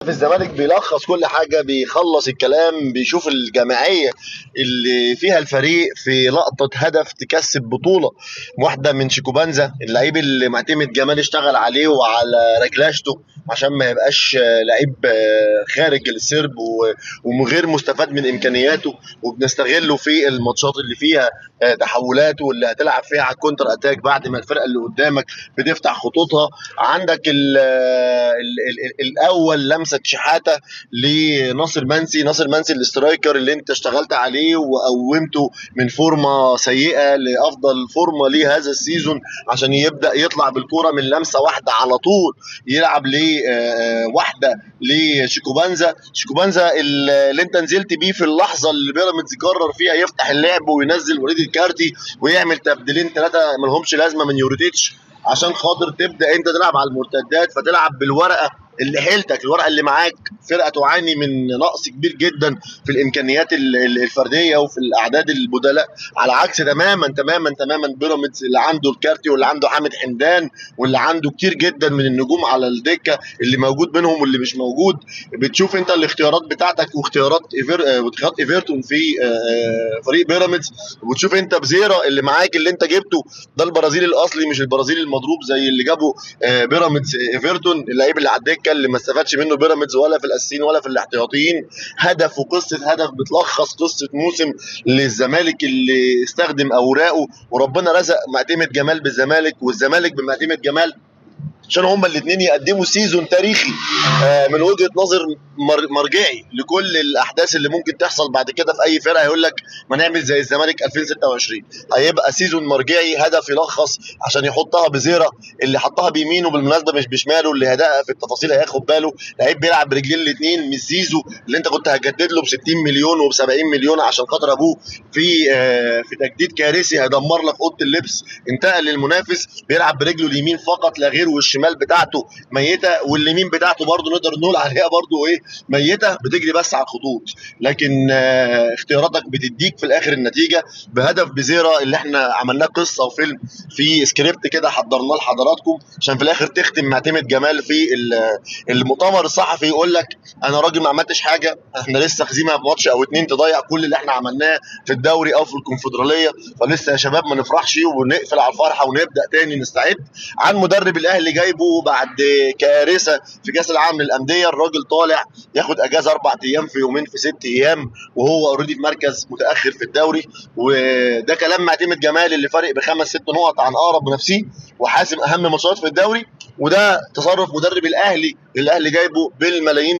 هدف الزمالك بيلخص كل حاجة، بيخلص الكلام، بيشوف الجماعية اللي فيها الفريق في لقطة هدف تكسب بطولة واحدة من شيكوبانزا، اللعيب اللي معتمد جمال اشتغل عليه وعلى رجلاشته عشان ما يبقاش لعيب خارج السرب وغير مستفاد من امكانياته، وبنستغله في الماتشات اللي فيها تحولاته واللي هتلعب فيها على الكونتر اتاك بعد ما الفرقه اللي قدامك بتفتح خطوطها. عندك الاول لمسه شحاته لناصر منسي، ناصر منسي الاسترايكر اللي انت اشتغلت عليه وقومته من فورمه سيئه لافضل فورمه ليه هذا السيزون، عشان يبدا يطلع بالكوره من لمسه واحده على طول يلعب واحده لشيكوبانزا. شيكوبانزا اللي انت نزلت بيه في اللحظه اللي بيراميدز قرر فيها يفتح اللعب وينزل وليد الكارتي ويعمل تبديلين ثلاثه مالهمش لازمه من يوريتيتش عشان خاطر تبدا انت تلعب على المرتدات، فتلعب بالورقه اللي حيلتك، الورقه اللي معاك. فرقه تعاني من نقص كبير جدا في الامكانيات الفرديه وفي الاعداد البدلاء، على عكس تماما بيراميدز اللي عنده الكارتي واللي عنده حامد حمدان واللي عنده كتير جدا من النجوم على الدكه، اللي موجود منهم واللي مش موجود. بتشوف انت الاختيارات بتاعتك واختيارات ايفرتون في فريق بيراميدز، وبتشوف انت بزيرا اللي معاك اللي انت جبته ده البرازيلي الاصلي مش البرازيلي المضروب زي اللي جابه بيراميدز ايفرتون، اللعيب اللي على الدكه اللي ما استفادش منه بيراميدز ولا في الاساسيين ولا في الاحتياطيين. هدف وقصه هدف بتلخص قصه موسم للزمالك اللي استخدم اوراقه، وربنا رزق معتمد جمال بالزمالك والزمالك بمعتمد جمال عشان هما الاثنين يقدموا سيزون تاريخي من وجهه نظر مرجعي لكل الاحداث اللي ممكن تحصل بعد كده في اي فرقه. يقول لك ما نعمل زي الزمالك 2026، هيبقى سيزون مرجعي هدف يلخص عشان يحطها بزيرا اللي حطها بيمينه بالمناسبه مش بشماله، اللي هداها في التفاصيل هياخد باله. لعيب بيلعب برجلين الاثنين، مش زيزو اللي انت كنت هتجدد له ب 60 مليون وب 70 مليون عشان خاطر ابوه في تجديد كارثي هيدمر لك اوضه اللبس. انتقل للمنافس بيلعب برجله اليمين فقط لا غير، والشمال بتاعته ميته، واليمين بتاعته برضه نقدر نقول عليها برضه ايه ميته، بتجري بس على الخطوط. لكن اختياراتك بتديك في الاخر النتيجه بهدف بزيرا اللي احنا عملناه قصه وفيلم في سكريبت كده حضرناه لحضراتكم عشان في الاخر تختم معتمد جمال في المؤتمر الصحفي يقول لك انا راجل ما عملتش حاجه، احنا لسه خزيمه بماتش او اتنين تضيع كل اللي احنا عملناه في الدوري او في الكونفدراليه، فلسه يا شباب ما نفرحش ونقفل على الفرحه ونبدا تاني نستعد. عن مدرب الاهلي جايبه بعد كارثه في كاس العالم للانديه، الراجل طالع ياخد اجازه 4 ايام في يومين في 6 ايام وهو اوريدي في مركز متاخر في الدوري، وده كلام معتمد جمال اللي فارق بخمس 6 نقط عن اقرب منافسيه وحاسم اهم ماتشات في الدوري، وده تصرف مدرب الاهلي جايبه بالملايين